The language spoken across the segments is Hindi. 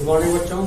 मॉर्निंग बच्चों।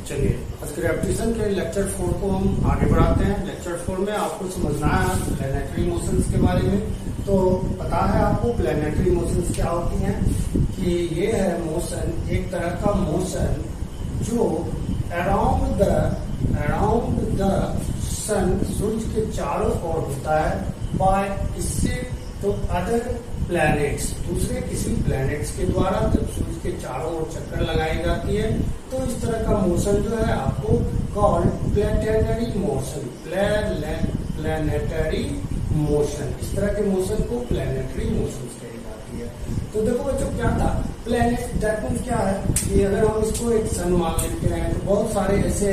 चलिए आज ग्रेविटेशन के लेक्चर 4 को हम आगे बढ़ाते हैं। लेक्चर 4 में आपको समझना है प्लैनेटरी मोशंस के बारे में। तो पता है आपको प्लैनेटरी मोशंस क्या होती हैं कि ये है मोशन, एक तरह का मोशन जो अराउंड द सन, सूर्य के चारों ओर होता है बाय इससे तो अदर प्लैनेट्स, दूसरे किसी प्लैनेट्स के द्वारा जब सूर्य के चारों ओर चक्कर लगाई जाती है तो इस तरह का मोशन जो है आपको called planetary motion, planetary motion. इस तरह के मोशन को प्लैनेटरी मोशन कही जाती है। तो देखो बच्चों क्या था प्लैनेट, दैट मींस क्या है कि अगर हम इसको एक सन मान लेते हैं तो बहुत सारे ऐसे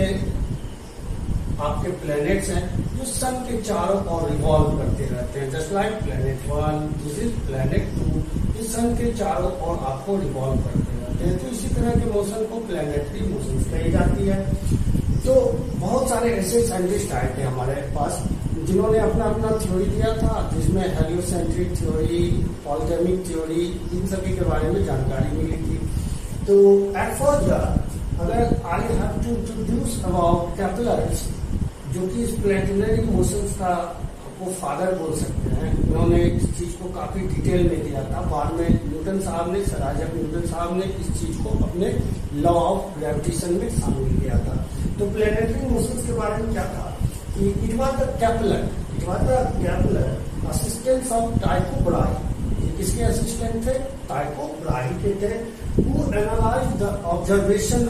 आपके प्लैनेट्स हैं जो सन के चारों ओर रिवॉल्व करते रहते हैं। Just like planet 1, this is planet 2, ये सन के चारों ओर आपको रिवॉल्व करते रहते हैं। तो इसी तरह के मोशन को प्लैनेटरी मोशन कही जाती है। तो बहुत सारे ऐसे साइंटिस्ट आए थे हमारे पास जिन्होंने अपना अपना थ्योरी दिया था, जिसमें हेलियोसेंट्रिक थ्योरी, पॉलीजेमिक थ्योरी, इन सभी के बारे में जानकारी मिली थी। तो एट फर्स्ट अगर I have to introduce about Kepler's, जो कि इस प्लैनेटरी मोशंस का आपको फादर बोल सकते हैं। उन्होंने इस चीज को काफी डिटेल में दिया था। बाद में न्यूटन साहब ने, सर आइजैक न्यूटन साहब ने इस चीज को अपने लॉ ऑफ ग्रेविटेशन में शामिल किया था। तो प्लैनेटरी मोशंस के बारे में क्या था कि it was the Kepler assistant of Tycho Brahe. किसके असिस्टेंट थे? टाइको ब्राही के थे। who analyzed the observation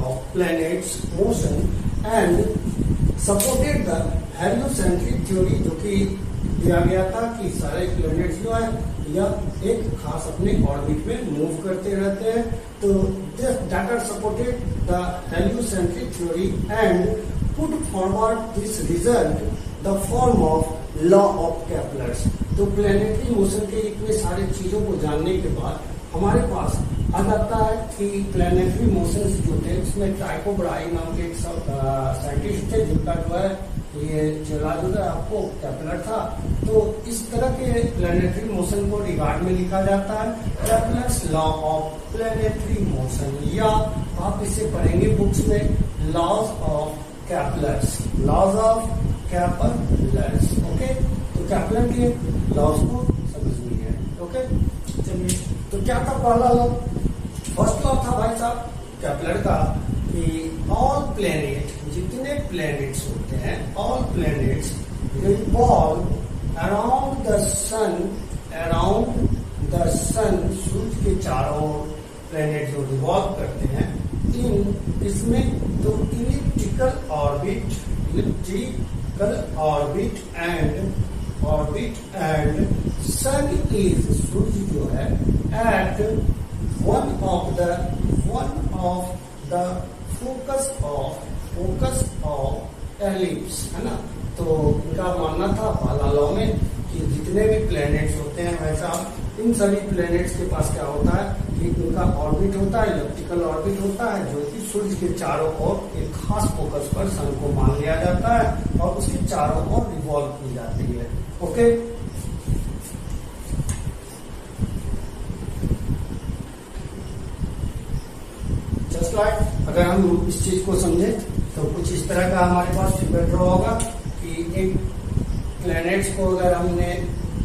of planets motion and supported the heliocentric theory, जो कि दिया गया था कि सारे प्लैनेट्स जो है यह एक खास अपने ऑर्बिट में मूव करते रहते हैं। तो that supported the heliocentric theory and put forward this result the form of law of Kepler's. तो प्लैनेटरी मोशन के इतने सारे चीजों को जानने के बाद हमारे पास आ जाता है कि प्लैनेटरी मोशंस जो थे इसमें टाइको ब्राही नाम के एक साइंटिस्ट थे जिनका जो है ये चला जो है आपको कैपलर था। तो इस तरह के प्लैनेटरी मोशन को रिगार्ड में लिखा जाता है Kepler's law of planetary motion, या आप इसे पढ़ेंगे बुक्स में laws of Kepler's, laws of Kepler's. Okay, तो कैपलर के लॉज को समझनी है। ओके, चलिए तो क्या था पहला लॉ? फर्स्ट लॉ था भाई साहब कैपलर का कि ऑल प्लैनेट, जितने प्लैनेट्स होते हैं, all planets revolve around the sun, सूर्य के चारों प्लैनेट जो रिवॉल्व करते हैं इसमें तो elliptical orbit and sun is, सूर्य जो है at one of the focus of ellipse, है ना। तो इनका मानना था पहला लॉ में कि जितने भी प्लैनेट्स होते हैं वैसा इन सभी प्लैनेट्स के पास क्या होता है कि उनका ऑर्बिट होता है, इलिप्टिकल ऑर्बिट होता है, जो कि सूर्य के चारों ओर एक खास फोकस पर सन को मान लिया जाता है और उसके चारों ओर रिवॉल्व की जाती है। ओके, जस्ट लाइक अगर हम इस चीज को समझे तो कुछ इस तरह का हमारे पास फिगर ड्रॉ होगा कि एक प्लैनेट्स को अगर हमने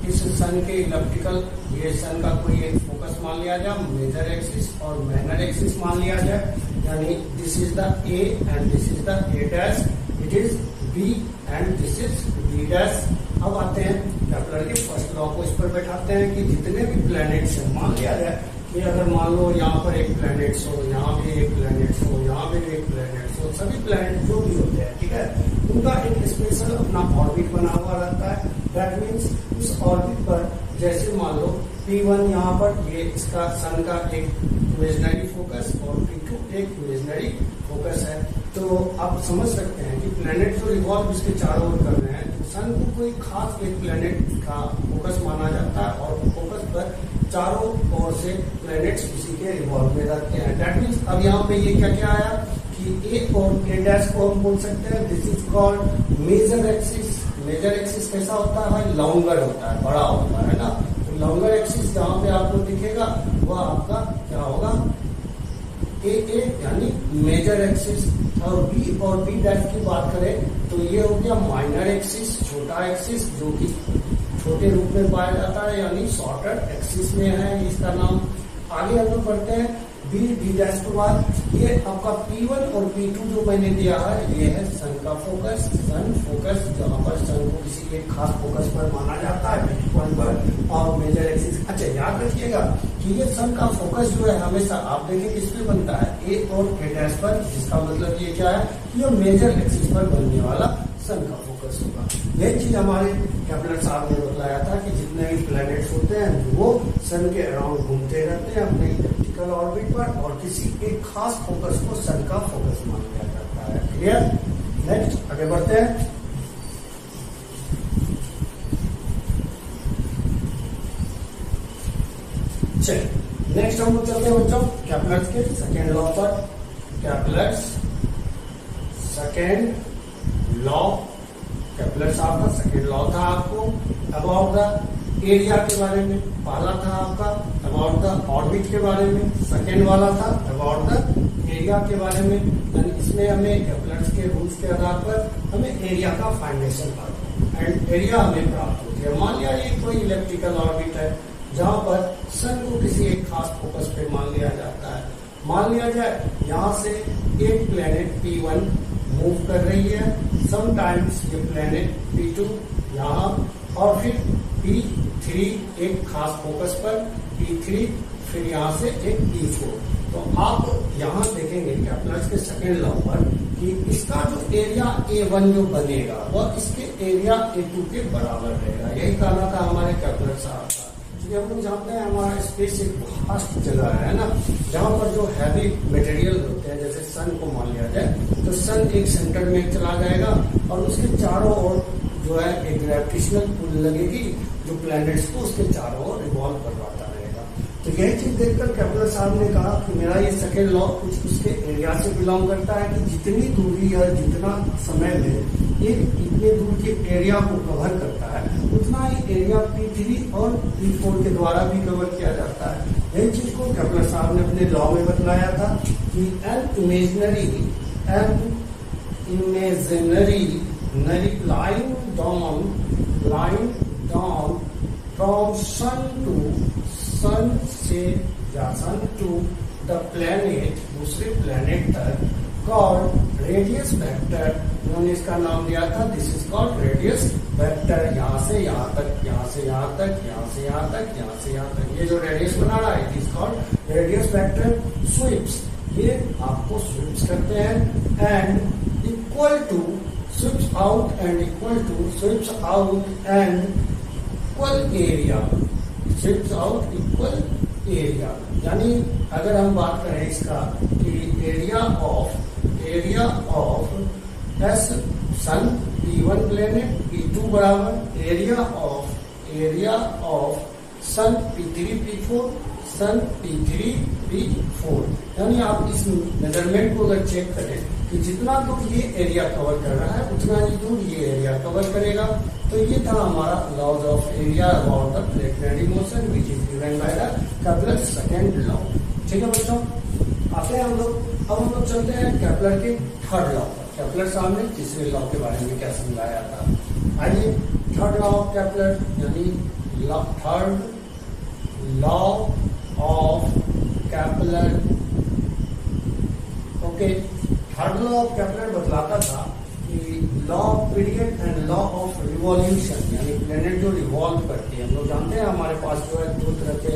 इस सन के इलिप्टिकल, ये सन का कोई एक फोकस मान लिया जाए, मेजर एक्सिस और माइनर एक्सिस मान लिया जाए, यानी this is the A and this is the A dash, it is B and this is B dash. अब आते हैं कैपलर के फर्स्ट लॉ को, इस पर बैठाते हैं कि जितने भी प्लैनेट्स हैं, मान लिया जाए कि अगर मान लो यहाँ पर एक प्लैनेट्स हो, यहाँ भी एक प्लैनेट्स हो, यहाँ भी एक प्लैनेट्स हो, सभी प्लैनेट जो भी होते हैं, ठीक है, उनका एक स्पेशल अपना ऑर्बिट बना हुआ रहता है। दैट मीन्स उस ऑर्बिट पर जैसे मान लो P1 यहाँ पर ये इसका सन का एक इमेजिनरी फोकस और P2 एक इमेजिनरी फोकस है। तो आप समझ सकते हैं कि प्लैनेट जो रिवॉल्व इसके चारों ओर कर रहे हैं, तो सन को कोई खास एक प्लैनेट का फोकस माना जाता है और फोकस पर चारों ओर से प्लैनेट्स उसी के रिवॉल्व में रहते हैं। दैट मीन्स अब यहाँ पे ये क्या क्या आया कि ए और ए डैश को हम बोल सकते हैं this is called major axis. Major axis कैसा होता है भाई? लॉन्गर होता है, बड़ा होता है ना। तो लॉन्गर एक्सिस जहाँ पे आपको दिखेगा वह आपका क्या होगा? ए यानी मेजर एक्सिस, और बी डैश की बात करें तो ये हो गया माइनर एक्सिस, छोटा एक्सिस, जो कि छोटे रूप में पाया जाता है यानी शॉर्टर एक्सिस में है इसका नाम। आगे हम लोग बढ़ते हैं बी डैश के बाद ये आपका P1 और P2 जो मैंने दिया है ये है सन का फोकस, सन फोकस, जहां पर सन को किसी एक खास फोकस पर माना जाता है पॉइंट पर, और मेजर एक्सिस। अच्छा याद रखिएगा कि ये सन का फोकस जो है हमेशा आप देखें किस पे बनता है, ए और ए डैश पर, जिसका मतलब ये क्या है, ये मेजर एक्सिस पर बनने वाला सन का फोकस होगा। यही चीज हमारे कैपलर साहब ने बताया था कि जितने भी प्लैनेट्स होते हैं वो सन के अराउंड घूमते रहते हैं अपने इलिप्टिकल ऑर्बिट पर, और किसी एक खास फोकस को सन का फोकस मान लिया जाता है। क्लियर? नेक्स्ट आगे बढ़ते हैं। चलिए नेक्स्ट हम लोग चलते हैं बच्चों कैपलर्स के सेकेंड लॉ पर। कैपलर्स सेकेंड लॉ, कैपलर साहब का सेकेंड लॉ था आपको अबाउट द एरिया के बारे में, पहला था आपका अबाउट द ऑर्बिट के बारे में, सेकेंड वाला था अबाउट द एरिया के बारे में। यानी इसमें हमें कैपलर्स के रूल्स के आधार पर हमें एरिया का फाइंडेशन करना एंड एरिया हमें प्राप्त होती है। मान लिया ये कोई इलेक्ट्रिकल ऑर्बिट है जहां पर सन को किसी एक खास फोकस पे मान लिया जाता है। मान लिया जाए यहाँ से एक प्लेनेट P1 मूव कर रही है, समटाइम्स ये प्लेनेट P2 यहाँ, और फिर P3 एक खास फोकस पर, P3 फिर यहाँ से एक P4। तो आप यहाँ देखेंगे कैपलर्स के सेकेंड लॉ पर कि इसका जो एरिया A1 जो बनेगा वह इसके एरिया A2 के बराबर रहेगा। यही कहना था हमारे कैपलर साहब का। हम लोग जानते हैं हमारा स्पेस एक वास्ट जगह है ना, जहाँ पर जो हैवी मटेरियल होते हैं, जैसे सन को मान लिया जाए तो सन एक सेंटर में चला जाएगा और उसके चारों ओर जो है एक ग्रेविटेशनल पुल लगेगी जो प्लैनेट्स को उसके चारों ओर रिवॉल्व करवाता रहेगा। तो यही चीज देखकर कैपलर साहब ने कहा कि मेरा ये सेकेंड लॉ कुछ उसके एरिया से बिलोंग करता है कि जितनी दूरी या जितना समय में ये इतने दूर के एरिया को कवर करता है उतना ही एरिया P3 और P4 के द्वारा भी कवर किया जाता है। यही चीज को कैपलर साहब ने अपने लॉ में बतलाया था कि an imaginary line down from sun से या सन टू द प्लेनेट, दूसरे प्लेनेट तक, कॉल्ड रेडियस वेक्टर। उन्होंने इसका नाम दिया था this is called radius vector. यहाँ से यहाँ तक, यहाँ से यहाँ तक, यहाँ से यहाँ तक, यहाँ से यहाँ तक, ये जो रेडियस बना रहा है it is called radius vector. Sweeps, ये आपको स्वीप्स करते हैं, and equal to sweeps out and equal to sweeps out and equal area, sweeps out equal area. यानी अगर हम बात करें इसका कि area of S sun P1 planet, P2 बराबर area of sun P3 P4, sun P3 P4। यानी आप इस मेजरमेंट को अगर चेक करें कि जितना दूर ये एरिया कवर कर रहा है उतना ही दूर ये एरिया कवर करेगा। तो ये था हमारा laws of area about the planetary motion which is given by the Kepler second law. ठीक है बच्चों, आते हैं हम लोग। अब हम लोग चलते हैं कैपलर के थर्ड लॉ पर। कैपलर साहब ने तीसरे लॉ के बारे में क्या समझाया था। आइए थर्ड लॉ ऑफ कैपलर यानी third law of Kepler. Okay, third law of Kepler बतलाता था कि law of period and law of revolution, यानी प्लेनेट जो रिवॉल्व करती है। हम लोग जानते हैं हमारे पास जो है दो तरह के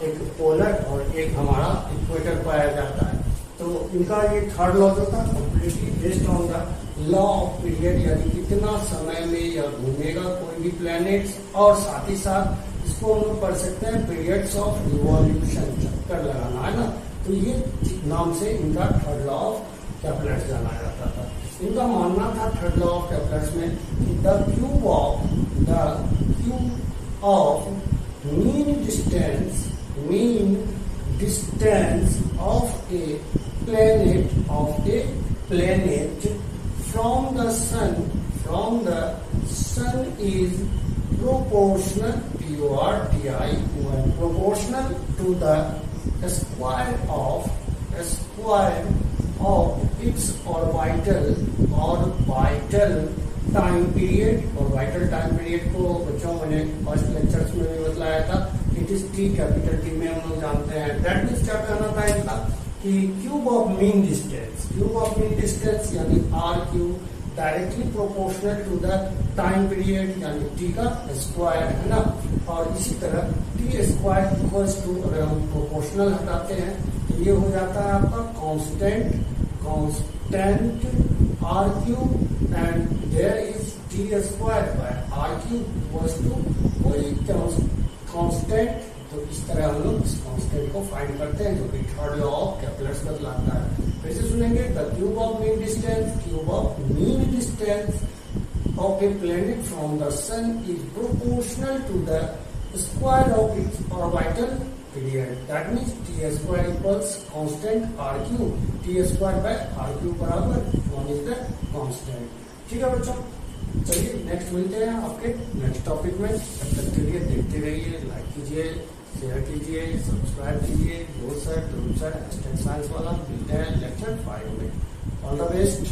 एक पोलर और एक हमारा इक्वेटर पाया जाता है। तो इनका ये थर्ड लॉ जो था completely based on the law of period, यानी कितना समय में यह घूमेगा कोई भी प्लैनेट्स, और साथ ही साथ इसको हम लोग पढ़ सकते हैं पीरियड्स ऑफ रिवॉल्यूशन, चक्कर लगाना है ना। तो ये नाम से इनका थर्ड लॉ ऑफ कैपलर्स जाना जाता था। इनका मानना था थर्ड लॉ ऑफ कैपलर्स में कि the cube of mean distance of A planet from the sun is proportional proportional to the square of square of its orbital time period. और वाइटल टाइम पीरियड को बच्चों मैंने फर्स्ट लेक्चर्स में भी बतलाया था, it is T, capital T में हम लोग जानते हैं। दैट मीन्स क्या कहना था इनका कि cube of mean distance, cube of mean distance यानी R cube directly proportional to the time period यानी टी का स्क्वायर, है ना। और इसी तरह टी स्क्वायर इक्वल्स टू, अगर हम प्रोपोर्शनल हटाते हैं तो ये हो जाता है आपका constant R cube and there is T square by R cube equals to कोई कांस्टेंट। तो इस तरह हम लोग इस कांस्टेंट को फाइंड करते हैं, जो कि थर्ड लॉ ऑफ केपलर्स बतलाता है। फिर से सुनेंगे, the cube of mean distance of a planet from the sun is proportional to the square of its orbital period. That means t square equals constant r cube, t square by r cube बराबर 1 is the constant। ठीक है बच्चों, चलिए नेक्स्ट मिलते हैं आपके नेक्स्ट टॉपिक में। तब तक के लिए देखते रहिए, लाइक कीजिए, शेयर कीजिए, सब्सक्राइब कीजिए। सर साइंस वाला मिलते हैं लेक्चर 5 में। All the best.